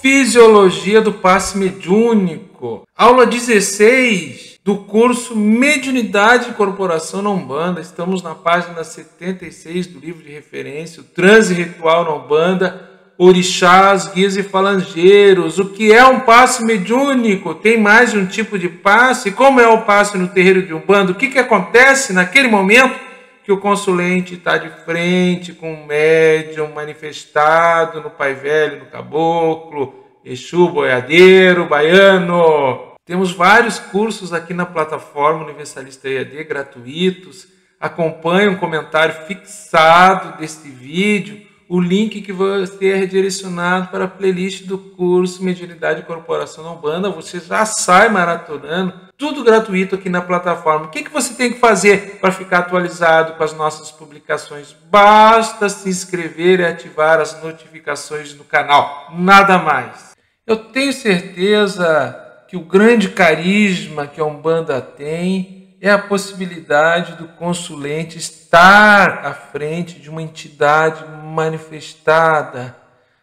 Fisiologia do passe mediúnico. Aula 16 do curso Mediunidade e Incorporação na Umbanda. Estamos na página 76 do livro de referência, o Transe Ritual na Umbanda, Orixás, Guias e Falangeiros. O que é um passe mediúnico? Tem mais de um tipo de passe? Como é o passe no terreiro de Umbanda? O que acontece naquele momento que o consulente está de frente com um médium manifestado no Pai Velho, no Caboclo, Exu, Boiadeiro, Baiano? Temos vários cursos aqui na plataforma Universalista EAD gratuitos. Acompanhe um comentário fixado deste vídeo, o link que vai ser redirecionado para a playlist do curso Mediunidade e Incorporação na Umbanda. Você já sai maratonando, tudo gratuito aqui na plataforma. O que você tem que fazer para ficar atualizado com as nossas publicações? Basta se inscrever e ativar as notificações no canal, nada mais. Eu tenho certeza que o grande carisma que a Umbanda tem é a possibilidade do consulente estar à frente de uma entidade manifestada.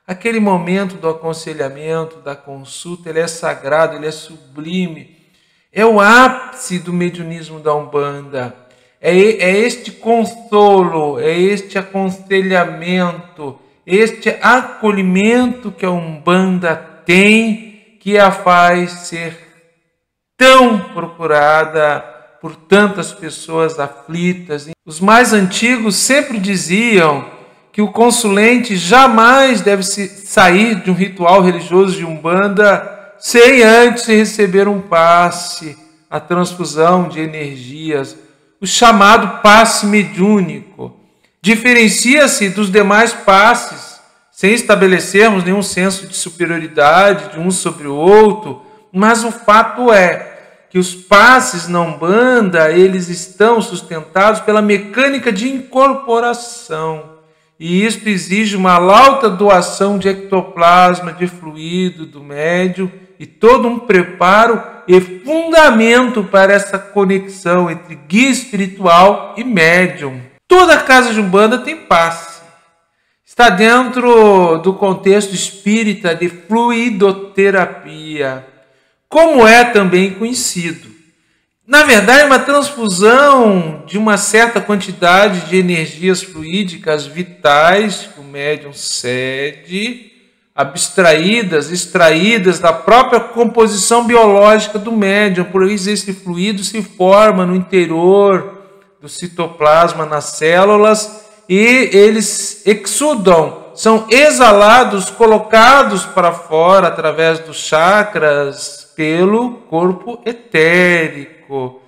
Aquele momento do aconselhamento, da consulta, ele é sagrado, ele é sublime. É o ápice do mediunismo da Umbanda. É este consolo, é este aconselhamento, este acolhimento que a Umbanda tem, que a faz ser tão procurada por tantas pessoas aflitas. Os mais antigos sempre diziam que o consulente jamais deve sair de um ritual religioso de Umbanda sem antes receber um passe, a transfusão de energias, o chamado passe mediúnico. Diferencia-se dos demais passes, sem estabelecermos nenhum senso de superioridade de um sobre o outro, mas o fato é que os passes na Umbanda, eles estão sustentados pela mecânica de incorporação. E isto exige uma alta doação de ectoplasma, de fluido do médium e todo um preparo e fundamento para essa conexão entre guia espiritual e médium. Toda casa de Umbanda tem passe. Está dentro do contexto espírita de fluidoterapia, como é também conhecido. Na verdade, é uma transfusão de uma certa quantidade de energias fluídicas vitais que o médium cede, extraídas da própria composição biológica do médium, por isso esse fluido se forma no interior do citoplasma, nas células, e eles exudam, são exalados, colocados para fora através dos chakras, pelo corpo etérico.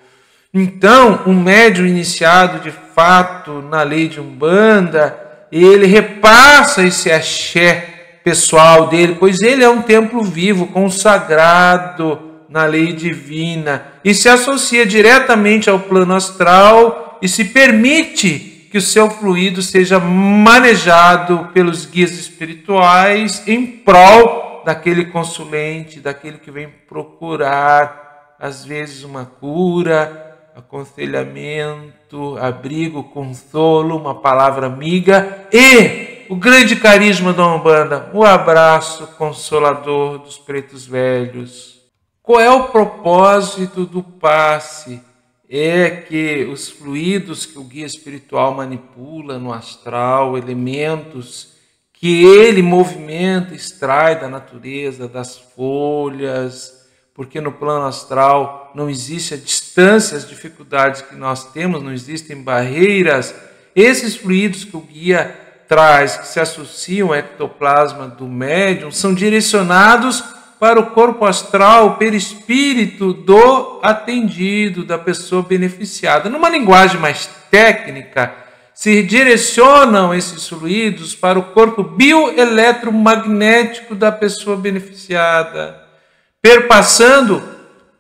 Então, um médium iniciado de fato na lei de Umbanda, ele repassa esse axé pessoal dele, pois ele é um templo vivo, consagrado na lei divina, e se associa diretamente ao plano astral e se permite que o seu fluido seja manejado pelos guias espirituais em prol daquele consulente, daquele que vem procurar, às vezes, uma cura, aconselhamento, abrigo, consolo, uma palavra amiga e o grande carisma da Umbanda, o abraço consolador dos pretos velhos. Qual é o propósito do passe? É que os fluidos que o guia espiritual manipula no astral, elementos que ele movimenta, extrai da natureza, das folhas, porque no plano astral não existe a distância, as dificuldades que nós temos, não existem barreiras. Esses fluidos que o guia traz, que se associam ao ectoplasma do médium, são direcionados para o corpo astral, o perispírito do atendido, da pessoa beneficiada. Numa linguagem mais técnica, se direcionam esses fluidos para o corpo bioeletromagnético da pessoa beneficiada, perpassando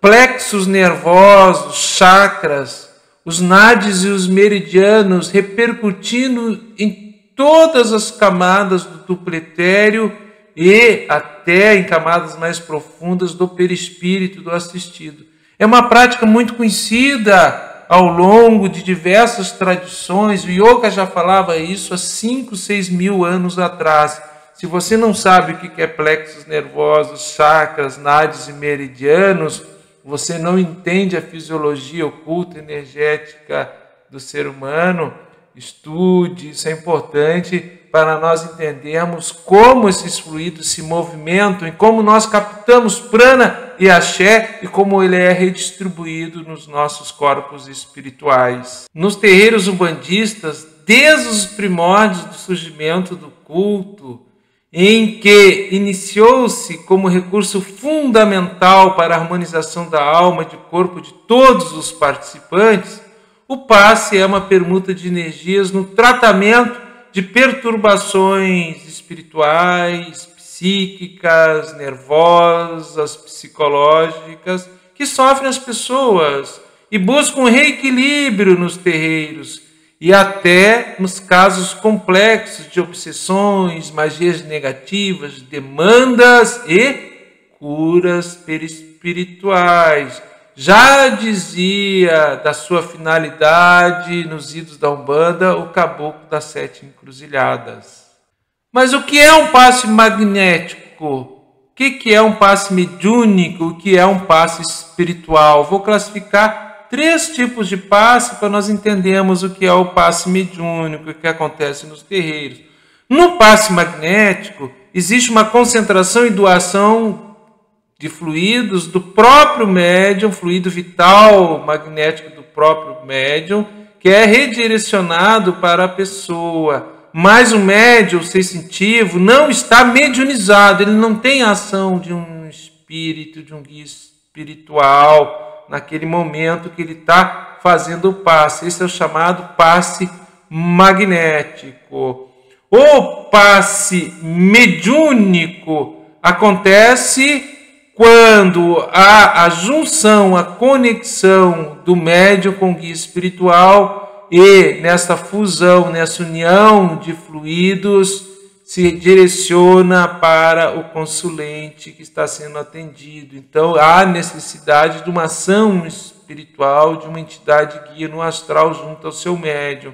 plexos nervosos, chakras, os nadis e os meridianos, repercutindo em todas as camadas do duplo etéreo e até em camadas mais profundas do perispírito do assistido. É uma prática muito conhecida ao longo de diversas tradições. O yoga já falava isso há 5, 6 mil anos atrás. Se você não sabe o que é plexos nervosos, chakras, nadis e meridianos, você não entende a fisiologia oculta energética do ser humano. Estude, isso é importante para nós entendermos como esses fluidos se movimentam e como nós captamos prana e axé e como ele é redistribuído nos nossos corpos espirituais. Nos terreiros umbandistas, desde os primórdios do surgimento do culto, em que iniciou-se como recurso fundamental para a harmonização da alma e do corpo de todos os participantes, o passe é uma permuta de energias no tratamento de perturbações espirituais, psíquicas, nervosas, psicológicas que sofrem as pessoas e buscam reequilíbrio nos terreiros e até nos casos complexos de obsessões, magias negativas, demandas e curas perispirituais. Já dizia da sua finalidade nos idos da Umbanda o caboclo das 7 encruzilhadas. Mas o que é um passe magnético? O que é um passe mediúnico? O que é um passe espiritual? Vou classificar 3 tipos de passe para nós entendermos o que é o passe mediúnico, o que acontece nos terreiros. No passe magnético, existe uma concentração e doação de fluidos do próprio médium, fluido vital magnético do próprio médium, que é redirecionado para a pessoa. Mas o médium sensitivo não está mediunizado, ele não tem a ação de um espírito, de um guia espiritual, naquele momento que ele está fazendo o passe. Esse é o chamado passe magnético. O passe mediúnico acontece quando há a junção, a conexão do médium com o guia espiritual e nessa fusão, nessa união de fluidos, se direciona para o consulente que está sendo atendido. Então, há necessidade de uma ação espiritual, de uma entidade guia no astral junto ao seu médium.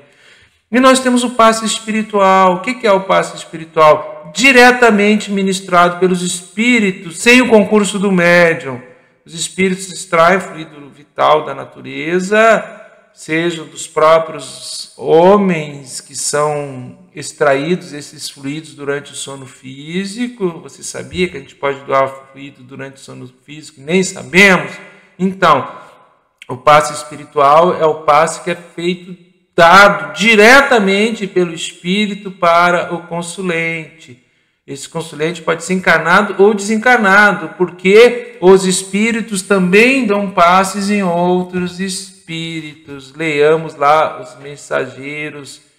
E nós temos o passe espiritual. O que é o passe espiritual? Diretamente ministrado pelos espíritos, sem o concurso do médium. Os espíritos extraem fluido vital da natureza, seja dos próprios homens que são extraídos esses fluidos durante o sono físico. Você sabia que a gente pode doar fluido durante o sono físico? Nem sabemos. Então, o passe espiritual é o passe que é feito dado diretamente pelo espírito para o consulente. Esse consulente pode ser encarnado ou desencarnado, porque os espíritos também dão passes em outros espíritos. Leiamos lá os mensageiros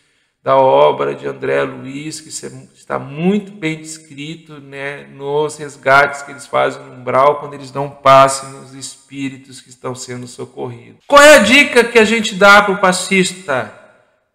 da obra de André Luiz, que está muito bem descrito, né, nos resgates que eles fazem no umbral, quando eles dão passe nos espíritos que estão sendo socorridos. Qual é a dica que a gente dá para o passista?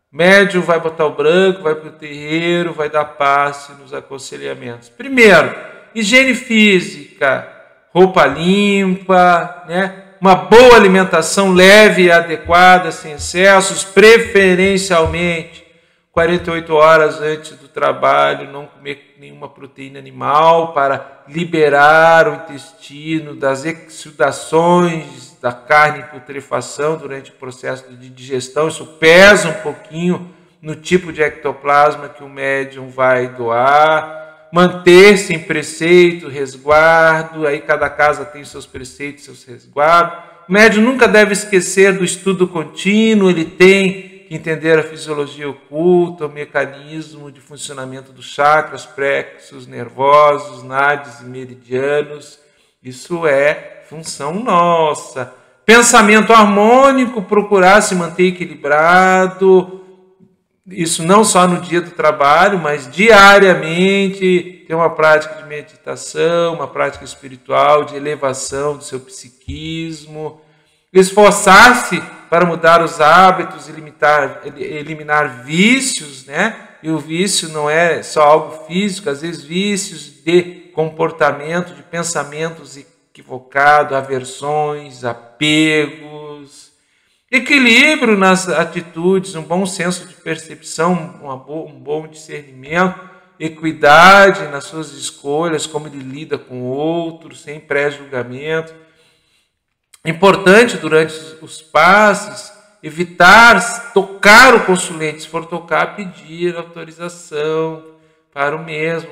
Médium vai botar o branco, vai para o terreiro, vai dar passe nos aconselhamentos. Primeiro, higiene física, roupa limpa, né? Uma boa alimentação leve e adequada, sem excessos, preferencialmente 48 horas antes do trabalho, não comer nenhuma proteína animal para liberar o intestino das exudações da carne em putrefação durante o processo de digestão. Isso pesa um pouquinho no tipo de ectoplasma que o médium vai doar. Manter-se em preceito, resguardo, aí cada casa tem seus preceitos, seus resguardos. O médium nunca deve esquecer do estudo contínuo, ele tem que entender a fisiologia oculta, o mecanismo de funcionamento dos chakras, plexos nervosos, nadis e meridianos. Isso é função nossa. Pensamento harmônico, procurar se manter equilibrado. Isso não só no dia do trabalho, mas diariamente. Ter uma prática de meditação, uma prática espiritual, de elevação do seu psiquismo. Esforçar-se para mudar os hábitos e eliminar vícios, né? E o vício não é só algo físico, às vezes vícios de comportamento, de pensamentos equivocados, aversões, apegos. Equilíbrio nas atitudes, um bom senso de percepção, um bom discernimento, equidade nas suas escolhas, como ele lida com outros, sem pré-julgamento. Importante durante os passes evitar tocar o consulente, se for tocar, pedir autorização para o mesmo.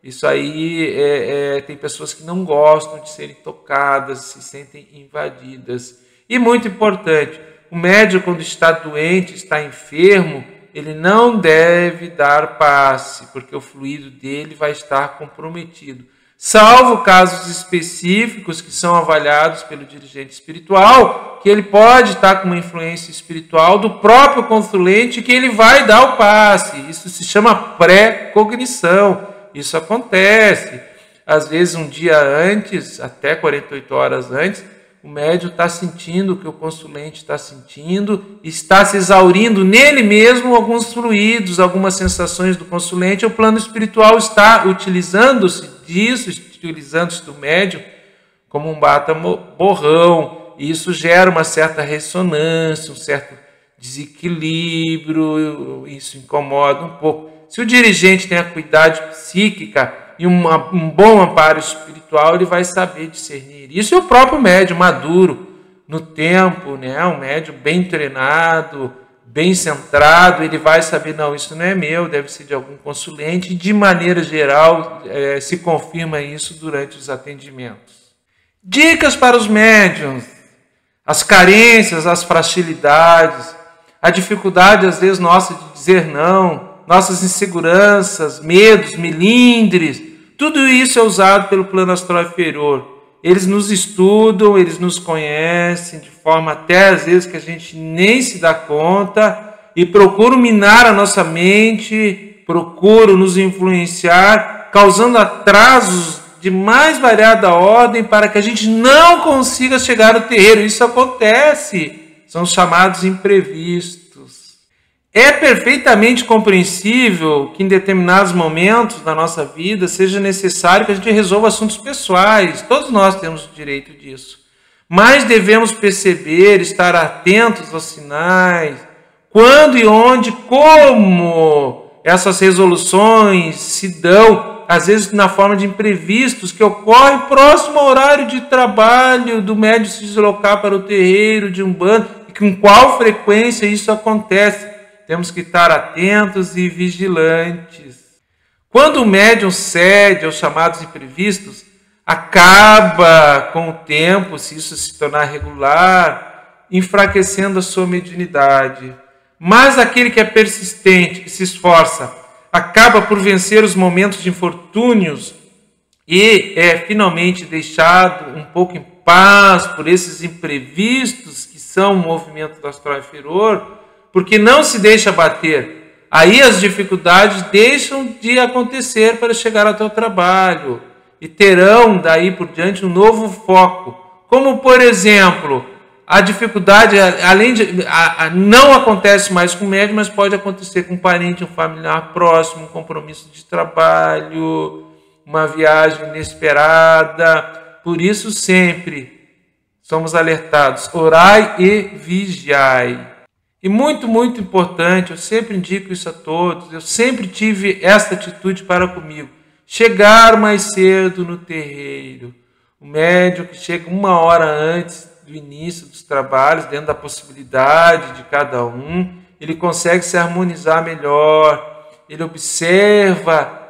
Isso aí tem pessoas que não gostam de serem tocadas, se sentem invadidas. E muito importante, o médium quando está doente, está enfermo, ele não deve dar passe, porque o fluido dele vai estar comprometido. Salvo casos específicos que são avaliados pelo dirigente espiritual, que ele pode estar com uma influência espiritual do próprio consulente que ele vai dar o passe. Isso se chama pré-cognição. Isso acontece. Às vezes um dia antes, até 48 horas antes, o médium está sentindo o que o consulente está sentindo, está se exaurindo nele mesmo alguns fluidos, algumas sensações do consulente. O plano espiritual está utilizando-se disso, utilizando-se do médium como um bata-borrão. Isso gera uma certa ressonância, um certo desequilíbrio, isso incomoda um pouco. Se o dirigente tem a acuidade psíquica e um bom amparo espiritual, ele vai saber discernir isso. E o próprio médium maduro no tempo, né? Um médium bem treinado, bem centrado, ele vai saber, não, isso não é meu, deve ser de algum consulente. E de maneira geral, se confirma isso durante os atendimentos. Dicas para os médiuns: as carências, as fragilidades, a dificuldade às vezes nossa de dizer não, nossas inseguranças, medos, melindres, tudo isso é usado pelo plano astral inferior. Eles nos estudam, eles nos conhecem de forma até às vezes que a gente nem se dá conta e procuram minar a nossa mente, procuram nos influenciar, causando atrasos de mais variada ordem para que a gente não consiga chegar no terreiro. Isso acontece, são chamados imprevistos. É perfeitamente compreensível que em determinados momentos da nossa vida seja necessário que a gente resolva assuntos pessoais. Todos nós temos o direito disso. Mas devemos perceber, estar atentos aos sinais, quando e onde, como essas resoluções se dão, às vezes na forma de imprevistos que ocorrem próximo ao horário de trabalho do médium se deslocar para o terreiro de Umbanda, e com qual frequência isso acontece. Temos que estar atentos e vigilantes. Quando o médium cede aos chamados imprevistos, acaba com o tempo, se isso se tornar regular, enfraquecendo a sua mediunidade. Mas aquele que é persistente, que se esforça, acaba por vencer os momentos de infortúnios e é finalmente deixado um pouco em paz por esses imprevistos que são o movimento do astral inferior, porque não se deixa bater. Aí as dificuldades deixam de acontecer para chegar ao teu trabalho e terão daí por diante um novo foco. Como, por exemplo, a dificuldade, além de não acontece mais com o médium, mas pode acontecer com um parente, um familiar próximo, um compromisso de trabalho, uma viagem inesperada. Por isso sempre somos alertados: orai e vigiai. E muito, muito importante, eu sempre indico isso a todos, eu sempre tive essa atitude para comigo: chegar mais cedo no terreiro. O médium que chega 1 hora antes do início dos trabalhos, dentro da possibilidade de cada um, ele consegue se harmonizar melhor, ele observa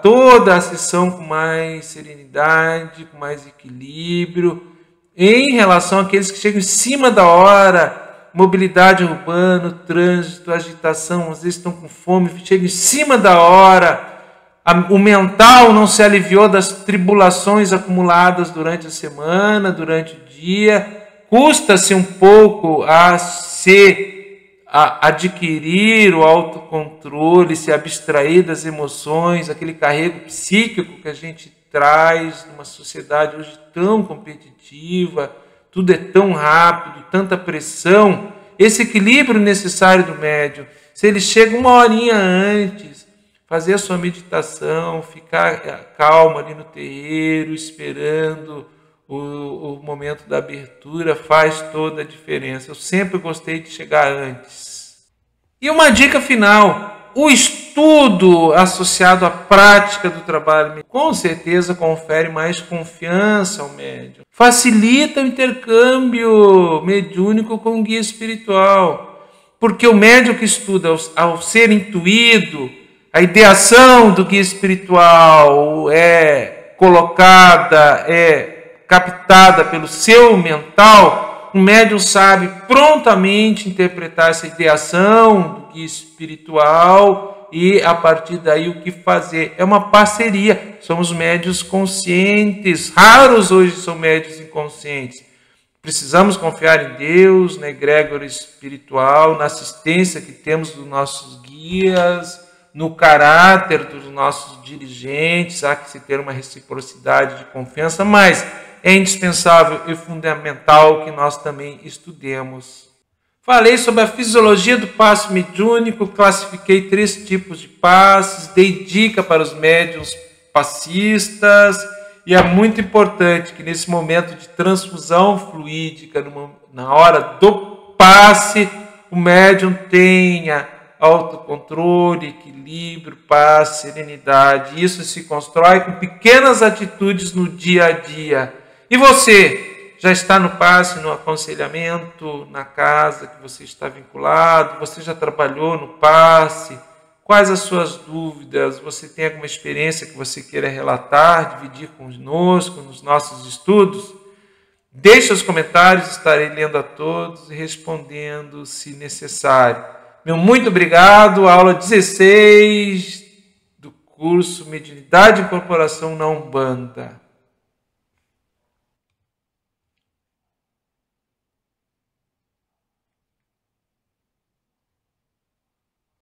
toda a sessão com mais serenidade, com mais equilíbrio. Em relação àqueles que chegam em cima da hora, mobilidade urbana, trânsito, agitação, às vezes estão com fome, chegam em cima da hora, o mental não se aliviou das tribulações acumuladas durante a semana, durante o dia, custa-se um pouco a adquirir o autocontrole, se abstrair das emoções, aquele carrego psíquico que a gente traz numa sociedade hoje tão competitiva, tudo é tão rápido, tanta pressão. Esse equilíbrio necessário do médium, se ele chega 1 horinha antes, fazer a sua meditação, ficar calmo ali no terreiro, esperando o momento da abertura, faz toda a diferença. Eu sempre gostei de chegar antes. E uma dica final: o estudo estudo associado à prática do trabalho, com certeza confere mais confiança ao médium. Facilita o intercâmbio mediúnico com o guia espiritual. Porque o médium que estuda, ao ser intuído, a ideação do guia espiritual é colocada, é captada pelo seu mental, o médium sabe prontamente interpretar essa ideação do guia espiritual e, a partir daí, o que fazer. É uma parceria. Somos médiuns conscientes. Raros hoje são médiuns inconscientes. Precisamos confiar em Deus, na egrégora espiritual, na assistência que temos dos nossos guias, no caráter dos nossos dirigentes. Há que se ter uma reciprocidade de confiança, mas é indispensável e fundamental que nós também estudemos. Falei sobre a fisiologia do passe mediúnico, classifiquei 3 tipos de passes, dei dica para os médiuns passistas, e é muito importante que nesse momento de transfusão fluídica, na hora do passe, o médium tenha autocontrole, equilíbrio, paz, serenidade. Isso se constrói com pequenas atitudes no dia a dia. E você já está no passe, no aconselhamento, na casa que você está vinculado? Você já trabalhou no passe? Quais as suas dúvidas? Você tem alguma experiência que você queira relatar, dividir conosco nos nossos estudos? Deixe os comentários, estarei lendo a todos e respondendo se necessário. Meu muito obrigado. Aula 16 do curso Mediunidade e Incorporação na Umbanda.